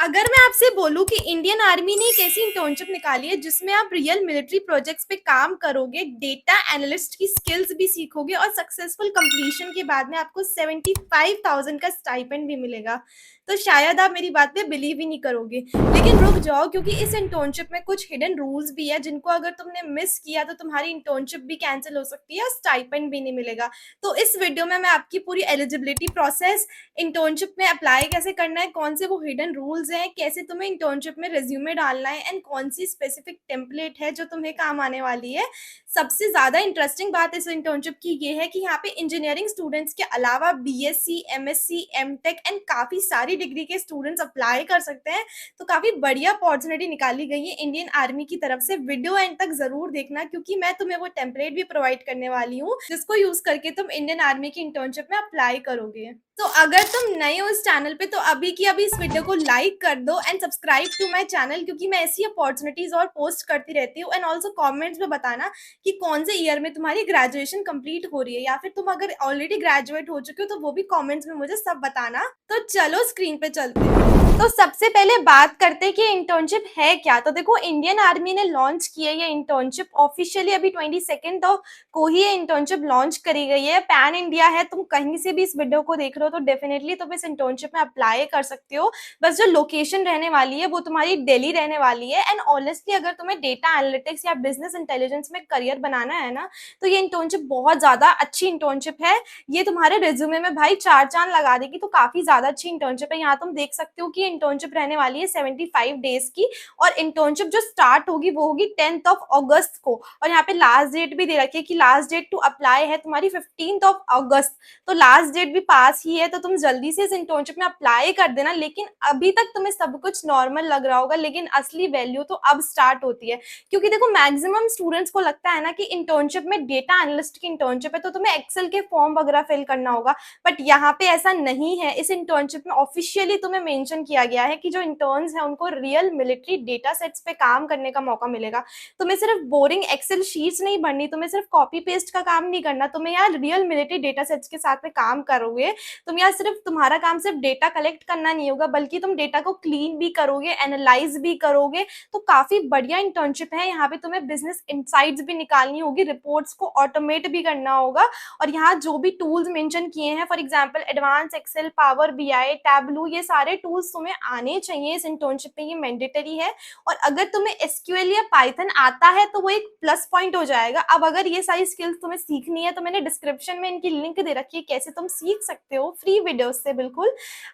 अगर मैं आपसे बोलूँ कि इंडियन आर्मी ने एक ऐसी इंटर्नशिप निकाली है जिसमें आप रियल मिलिट्री प्रोजेक्ट्स पे काम करोगे, डेटा एनालिस्ट की स्किल्स भी सीखोगे और सक्सेसफुल कंप्लीशन के बाद में आपको 75,000 का स्टाइपेंड भी मिलेगा, तो शायद आप मेरी बात पे बिलीव ही नहीं करोगे। लेकिन रुक जाओ, क्योंकि इस इंटर्नशिप में कुछ हिडन रूल्स भी है जिनको अगर तुमने मिस किया तो तुम्हारी इंटर्नशिप भी कैंसिल हो सकती है और स्टाइपेंड भी नहीं मिलेगा। तो इस वीडियो में मैं आपकी पूरी एलिजिबिलिटी प्रोसेस, इंटर्नशिप में अप्लाई कैसे करना है, कौन से वो हिडन रूल्स हैं, कैसे तुम्हें इंटर्नशिप में रिज्यूमे डालना है एंड कौन सी स्पेसिफिक टेम्पलेट है जो तुम्हें काम आने वाली है। सबसे ज़्यादा इंटरेस्टिंग बात इस इंटर्नशिप की ये है कि यहाँ पे इंजीनियरिंग स्टूडेंट्स के अलावा बीएससी, एमएससी, एमटेक एंड काफ़ी सारी डिग्री के स्टूडेंट्स अप्लाई कर सकते हैं। तो काफ़ी बढ़िया अपॉर्चुनिटी निकाली गई है इंडियन आर्मी की तरफ से। वीडियो एंड तक ज़रूर देखना, क्योंकि मैं तुम्हें वो टेम्पलेट भी प्रोवाइड करने वाली हूँ जिसको यूज़ करके तुम इंडियन आर्मी की इंटर्नशिप में अप्लाई करोगे। तो अगर तुम नए हो इस चैनल पे तो अभी की अभी इस वीडियो को लाइक कर दो and subscribe to my channel, क्योंकि मैं ऐसी अपॉर्चुनिटीज और पोस्ट करती रहती हूँ। एंड ऑल्सो कमेंट्स में बताना कि कौन से ईयर में तुम्हारी ग्रेजुएशन कंप्लीट हो रही है, या फिर तुम अगर ऑलरेडी ग्रेजुएट हो चुके हो तो वो भी कमेंट्स में मुझे सब बताना। तो चलो स्क्रीन पे चलते हैं। तो सबसे पहले बात करते हैं कि इंटर्नशिप है क्या। तो देखो, इंडियन आर्मी ने लॉन्च की है ये इंटर्नशिप ऑफिशियली अभी 22 को ही ये इंटर्नशिप लॉन्च करी गई है। पैन इंडिया है, तुम कहीं से भी इस वीडियो को देख रहे हो तो डेफिनेटली तुम इस इंटर्नशिप में अप्लाई कर सकते हो। बस जो लोकेशन रहने वाली है वो तुम्हारी दिल्ली रहने वाली है। एंड ऑनेस्टली अगर तुम्हें डेटा एनालिटिक्स या बिजनेस इंटेलिजेंस में करियर बनाना है ना, तो ये इंटर्नशिप बहुत ज्यादा अच्छी इंटर्नशिप है। ये तुम्हारे रिज्यूमे में भाई चार चांद लगा देगी। तो काफी ज्यादा अच्छी इंटर्नशिप है। यहाँ तुम देख सकते हो कि इंटर्नशिप रहने वाली है 75 डेज की, और इंटर्नशिप जो स्टार्ट होगी वो होगी 10 अगस्त को। और यहाँ पे लास्ट डेट भी दे रखी है कि लास्ट डेट टू अप्लाई है तुम्हारी 15 अगस्त। तो लास्ट डेट भी पास ही है, तो तुम जल्दी से इस इंटर्नशिप में अप्लाई कर देना। लेकिन अभी तक तुम्हें सब कुछ नॉर्मल लग रहा होगा, लेकिन असली वैल्यू तो अब स्टार्ट होती है। क्योंकि देखो, मैक्सिमम स्टूडेंट्स को लगता है ना कि इंटर्नशिप में डेटा एनालिस्ट की इंटर्नशिप है तो तुम्हें एक्सेल के फॉर्म वगैरह फिल करना होगा, बट यहाँ पे ऐसा नहीं है। इस इंटर्नशिप में ऑफिशियली तुम्हें मेंशन किया गया है कि जो इंटर्न्स हैं उनको रियल मिलिट्री डेटा सेट्स पे काम करने का मौका मिलेगा। तुम्हें सिर्फ बोरिंग एक्सेल शीट्स नहीं भरनी, तुम्हें सिर्फ कॉपी पेस्ट का काम नहीं करना, तुम्हें यार रियल मिलिट्री डेटा सेट्स के साथ में काम करोगे। तुम यार सिर्फ, तुम्हारा काम सिर्फ डेटा कलेक्ट करना नहीं होगा, बल्कि तुम डेटा को क्लीन भी करोगे, एनालाइज भी करोगे। तो काफी बढ़िया इंटर्नशिप है। यहाँ पे तुम्हें बिजनेस इंसाइट्स भी निकालनी होगी, रिपोर्ट्स को ऑटोमेट भी करना होगा। और यहाँ जो भी टूल्स मेंशन किए हैं, for example advance Excel, Power BI, Tableau, ये सारे टूल्स तुम्हें आने चाहिए इस इंटर्नशिप में, ये मैंडेटरी है। और अगर तुम्हें एसक्यूएल या पाइथन आता है तो वो एक प्लस पॉइंट हो जाएगा। अब अगर ये सारी स्किल्स तुम्हें सीखनी है तो मैंने डिस्क्रिप्शन में इनकी लिंक दे रखी है, कैसे तुम सीख सकते हो फ्री वीडियोस से बिल्कुल।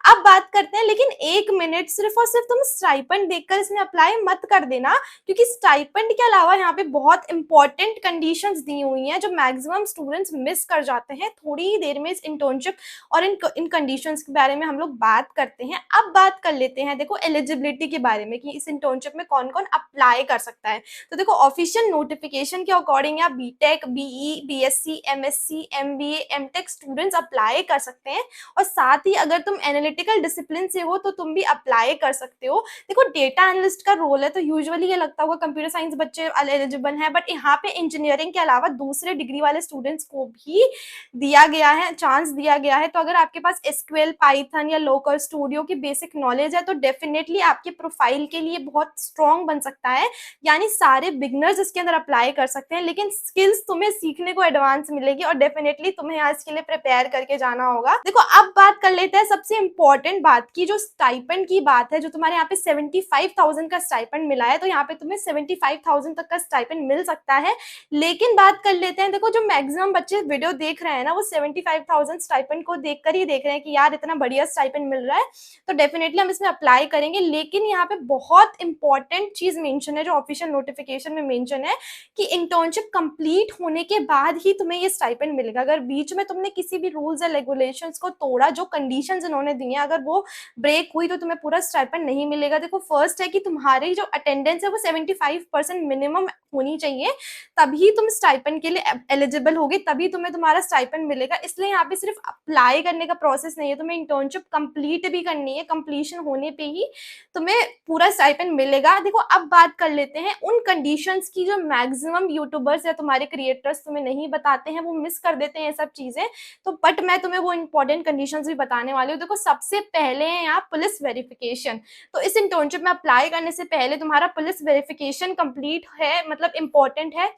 अब बात करते हैं, लेकिन एक मिनट, सिर्फ और सिर्फ तुम स्टाइपेंड देखकर इसमें अप्लाई मत कर देना, क्योंकि स्टाइपेंड के अलावा यहाँ पे बहुत इंपॉर्टेंट कंडीशंस दी हुई हैं जो मैक्सिमम स्टूडेंट्स मिस कर जाते हैं। थोड़ी ही देर में इस इंटर्नशिप और इन कंडीशंस के बारे में हम लोग बात करते हैं। अब बात कर लेते हैं देखो एलिजिबिलिटी के बारे में कि इस इंटर्नशिप में कौन कौन अप्लाई कर सकता है। तो देखो, ऑफिशियल नोटिफिकेशन के अकॉर्डिंग या BTech, BE, BSc, MSc, MBA, MTech students apply कर सकते हैं। और साथ ही अगर तुम एनालिटिकल डिसिप्लिन से हो तो तुम भी अप्लाई कर सकते हो। देखो, डेटा एनालिस्ट का रोल है तो यूजुअली ये लगता होगा कंप्यूटर साइंस बच्चे एलिजिबल हैं, बट यहाँ पे इंजीनियरिंग के अलावा दूसरे डिग्री वाले स्टूडेंट्स को भी दिया गया है, चांस दिया गया है। तो अगर आपके पास एसक्यूएल, पाइथन या लोकल स्टूडियो की बेसिक नॉलेज है तो डेफिनेटली आपके प्रोफाइल के लिए बहुत स्ट्रॉन्ग बन सकता है। यानी सारे बिगनर्स इसके अंदर अप्लाई कर सकते हैं, लेकिन स्किल्स तुम्हें सीखने को एडवांस मिलेगी और डेफिनेटली तुम्हें आज के लिए प्रिपेयर करके जाना होगा। देखो, अब बात कर लेते हैं सबसे इंपॉर्टेंट बात की, जो स्टाइपेंड की बात है। जो तुम्हारे यहाँ पे 75,000 का स्टाइपेंड मिला है, तो यहाँ पे तुम्हें 75,000 तक का स्टाइपेंड मिल सकता है। लेकिन बात कर लेते हैं, देखो जो मैक्सिमम बच्चे वीडियो देख रहे हैं ना, वो 75,000 स्टाइपेंड को देखकर ही देख रहे हैं कि यार इतना बढ़िया स्टाइपेंड मिल रहा है तो डेफिनेटली हम इसमें अप्लाई करेंगे। लेकिन यहाँ पे बहुत इंपॉर्टेंट चीज मेंशन है जो ऑफिशियल नोटिफिकेशन में मेंशन है कि इंटर्नशिप कंप्लीट होने के बाद ही तुम्हें ये स्टाइपेंड मिलेगा। अगर बीच में तुमने किसी भी रूल्स या रेगुलेशंस को तोड़ा, जो कंडीशंस इन्होंने दी हैं, अगर वो ब्रेक हुई तो तुम्हें पूरा स्टाइपेंड नहीं मिलेगा। देखो, फर्स्ट है कि तुम्हारी जो अटेंडेंस है वो 75% मिनिमम होनी चाहिए, तभी तुम स्टाइपेंड के लिए एलिजिबल होगे, तभी तुम्हें तुम्हारा स्टाइपेंड मिलेगा। इसलिए यहाँ पे सिर्फ अप्लाई करने का प्रोसेस नहीं है, तुम्हें इंटर्नशिप कंप्लीट भी करनी है। कंप्लीशन होने पे ही तुम्हें पूरा स्टाइपेंड मिलेगा। देखो, अब बात कर लेते हैं उन कंडीशंस की जो मैक्सिमम यूट्यूबर्स या तुम्हारे क्रिएटर्स तुम्हें नहीं बताते हैं, वो मिस कर देते हैं ये सब चीजें। तो बट मैं तुम्हें वो इंपॉर्टेंट एंड कंडीशंस भी बताने वाली हूँ। देखो सबसे पहले है यहाँ पुलिस वेरिफिकेशन। तो इस इंटर्नशिप में अप्लाई करने से पहले तुम्हारा पुलिस वेरिफिकेशन कंप्लीट है, मतलब इम्पोर्टेंट है।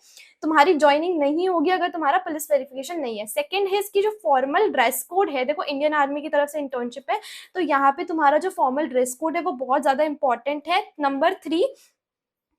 तुम्हारी ज्वाइनिंग नहीं होगी अगर तुम्हारा पुलिस वेरिफिकेशन नहीं है। सेकंड है इसकी जो फॉर्मल ड्रेस कोड है। देखो इंडियन आर्मी की तरफ से इंटर्नशिप है, तो यहाँ पे तुम्हारा जो फॉर्मल ड्रेस कोड है वो बहुत ज्यादा इंपॉर्टेंट है। नंबर 3,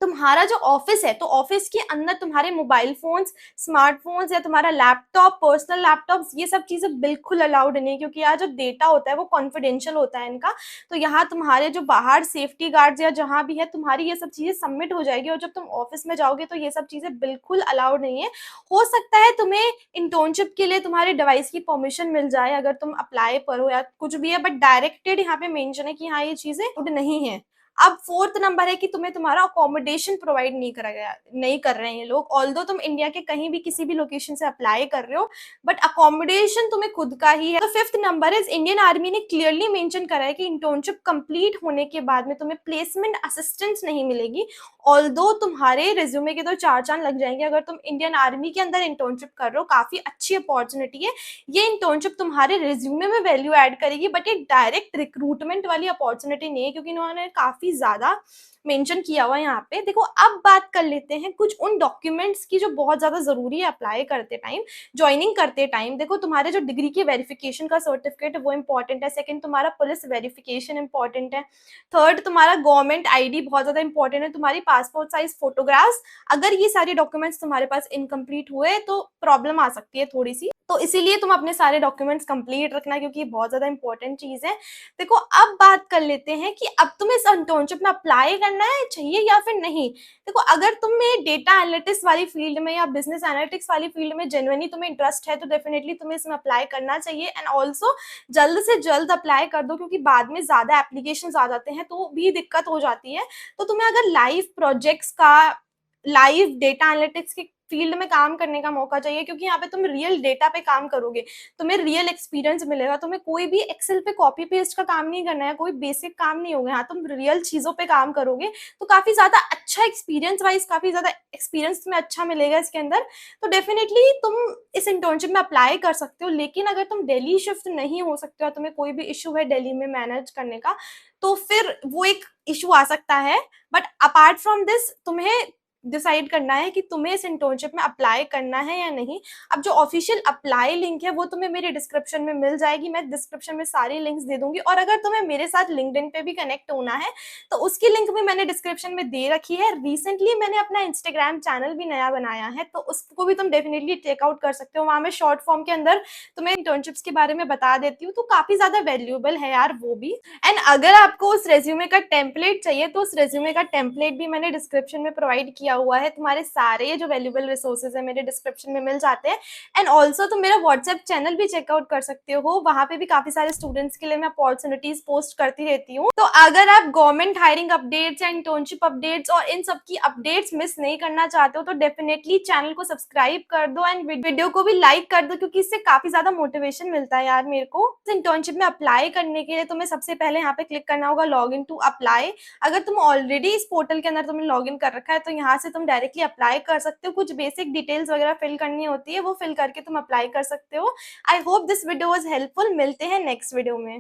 तुम्हारा जो ऑफिस है, तो ऑफिस के अंदर तुम्हारे मोबाइल फोन्स, स्मार्टफोन्स या तुम्हारा लैपटॉप, पर्सनल लैपटॉप्स, ये सब चीजें बिल्कुल अलाउड नहीं, क्योंकि यहाँ जो डेटा होता है वो कॉन्फिडेंशियल होता है इनका। तो यहाँ तुम्हारे जो बाहर सेफ्टी गार्ड्स या जहाँ भी है, तुम्हारी ये सब चीजें सबमिट हो जाएगी, और जब तुम ऑफिस में जाओगे तो ये सब चीजें बिल्कुल अलाउड नहीं है। हो सकता है तुम्हें इंटर्नशिप के लिए तुम्हारे डिवाइस की परमिशन मिल जाए अगर तुम अप्लाई करो या कुछ भी है, बट डायरेक्टेड यहाँ पे मेंशन है कि हाँ ये चीजें नहीं है। अब फोर्थ नंबर है कि तुम्हें तुम्हारा अकोमोडेशन प्रोवाइड नहीं करा गया, नहीं कर रहे हैं ये लोग। ऑल्दो तुम इंडिया के कहीं भी किसी भी लोकेशन से अप्लाई कर रहे हो, बट अकोमोडेशन तुम्हें खुद का ही है। तो फिफ्थ नंबर है, इंडियन आर्मी ने क्लियरली मेंशन करा है कि इंटर्नशिप कंप्लीट होने के बाद में तुम्हें प्लेसमेंट असिस्टेंस नहीं मिलेगी। ऑल्दो तुम्हारे रिज्यूमे के तो 4 चांद लग जाएंगे अगर तुम इंडियन आर्मी के अंदर इंटर्नशिप कर रहे हो, काफी अच्छी अपॉर्चुनिटी है। ये इंटर्नशिप तुम्हारे रिज्यूमे में वैल्यू ऐड करेगी, बट ये डायरेक्ट रिक्रूटमेंट वाली अपॉर्चुनिटी नहीं है, क्योंकि इन्होंने काफी ज्यादा मेंशन किया हुआ है यहाँ पे। देखो अब बात कर लेते हैं कुछ उन डॉक्यूमेंट्स की जो बहुत ज्यादा जरूरी है अप्लाई करते टाइम, ज्वाइनिंग करते टाइम। देखो तुम्हारे जो डिग्री के वेरिफिकेशन का सर्टिफिकेट है वो इंपॉर्टेंट है। सेकंड, तुम्हारा पुलिस वेरिफिकेशन इंपॉर्टेंट है। थर्ड, तुम्हारा गवर्नमेंट आईडी बहुत ज्यादा इंपॉर्टेंट है। तुम्हारी पासपोर्ट साइज फोटोग्राफ्स, अगर ये सारे डॉक्यूमेंट्स तुम्हारे पास इनकम्प्लीट हुए तो प्रॉब्लम आ सकती है थोड़ी सी, तो इसीलिए तुम अपने सारे डॉक्यूमेंट्स कंप्लीट रखना, क्योंकि ये बहुत ज्यादा इंपॉर्टेंट चीज है। देखो अब बात कर लेते हैं कि अब तुम्हें इस इंटर्नशिप में अप्लाई करना है चाहिए या फिर नहीं। देखो अगर तुम्हें डेटा एनालिटिक्स वाली फील्ड में या बिजनेस एनालिटिक्स वाली फील्ड में जेन्युइनली तुम्हें इंटरेस्ट है तो डेफिनेटली तुम्हें इसमें अप्लाई करना चाहिए। एंड ऑल्सो जल्द से जल्द अप्लाई कर दो, क्योंकि बाद में ज्यादा एप्लीकेशन आ जाते हैं तो भी दिक्कत हो जाती है। तो तुम्हें अगर लाइव प्रोजेक्ट्स का, लाइव डेटा एनालिटिक्स के फील्ड में काम करने का मौका चाहिए, क्योंकि यहाँ पे तुम रियल डेटा पे काम करोगे, तुम्हें रियल एक्सपीरियंस मिलेगा। तुम्हें कोई भी एक्सेल पे कॉपी पेस्ट का काम नहीं करना है, कोई बेसिक काम नहीं होगा, यहाँ तुम रियल चीजों पे काम करोगे, तो काफी ज्यादा अच्छा एक्सपीरियंस वाइज, काफी ज्यादा एक्सपीरियंस तुम्हें अच्छा मिलेगा इसके अंदर। तो डेफिनेटली तुम इस इंटर्नशिप में अप्लाई कर सकते हो। लेकिन अगर तुम दिल्ली शिफ्ट नहीं हो सकते हो, तुम्हें कोई भी इशू है दिल्ली में मैनेज करने का, तो फिर वो एक इशू आ सकता है। बट अपार्ट फ्रॉम दिस तुम्हें डिसाइड करना है कि तुम्हें इस इंटर्नशिप में अप्लाई करना है या नहीं। अब जो ऑफिशियल अप्लाई लिंक है वो तुम्हें मेरे डिस्क्रिप्शन में मिल जाएगी, मैं डिस्क्रिप्शन में सारी लिंक्स दे दूंगी। और अगर तुम्हें मेरे साथ लिंक्डइन पे भी कनेक्ट होना है तो उसकी लिंक भी मैंने डिस्क्रिप्शन में दे रखी है। रिसेंटली मैंने अपना इंस्टाग्राम चैनल भी नया बनाया है, तो उसको भी तुम डेफिनेटली चेकआउट कर सकते हो। वहां मैं शॉर्ट फॉर्म के अंदर तुम्हें इंटर्नशिप्स के बारे में बता देती हूँ, तो काफी ज्यादा वैल्यूएबल है यार वो भी। एंड अगर आपको उस रेज्यूमे का टेम्पलेट चाहिए तो उस रेज्यूमे का टेम्पलेट भी मैंने डिस्क्रिप्शन में प्रोवाइड किया हुआ है। तुम्हारे सारे जो वैल्यूएबल रिसोर्सेज है मेरे डिस्क्रिप्शन में मिल जाते हैं। एंड ऑल्सो तुम मेरा व्हाट्सएप चैनल भी चेकआउट कर सकते हो, वहां पे भी काफी सारे स्टूडेंट्स के लिए मैं अपॉर्चुनिटीज पोस्ट करती रहती हूँ। तो अगर आप गवर्नमेंट हायरिंग अपडेट्स या इंटर्नशिप अपडेट्स और इन सब की अपडेट्स मिस नहीं करना चाहते हो तो डेफिनेटली चैनल को सब्सक्राइब कर दो एंड वीडियो को भी लाइक कर दो, क्योंकि इससे काफी ज्यादा मोटिवेशन मिलता है यार मेरे को। इंटर्नशिप में अप्लाई करने के लिए तुम्हें सबसे पहले यहाँ पे क्लिक करना होगा लॉग इन टू अप्लाई। अगर तुम ऑलरेडी इस पोर्टल के अंदर तुमने लॉग इन कर रखा है तो यहाँ से तुम डायरेक्टली अप्लाई कर सकते हो। कुछ बेसिक डिटेल्स वगैरह फिल करनी होती है, वो फिल करके तुम अप्लाई कर सकते हो। I hope this video was helpful. मिलते हैं नेक्स्ट वीडियो में।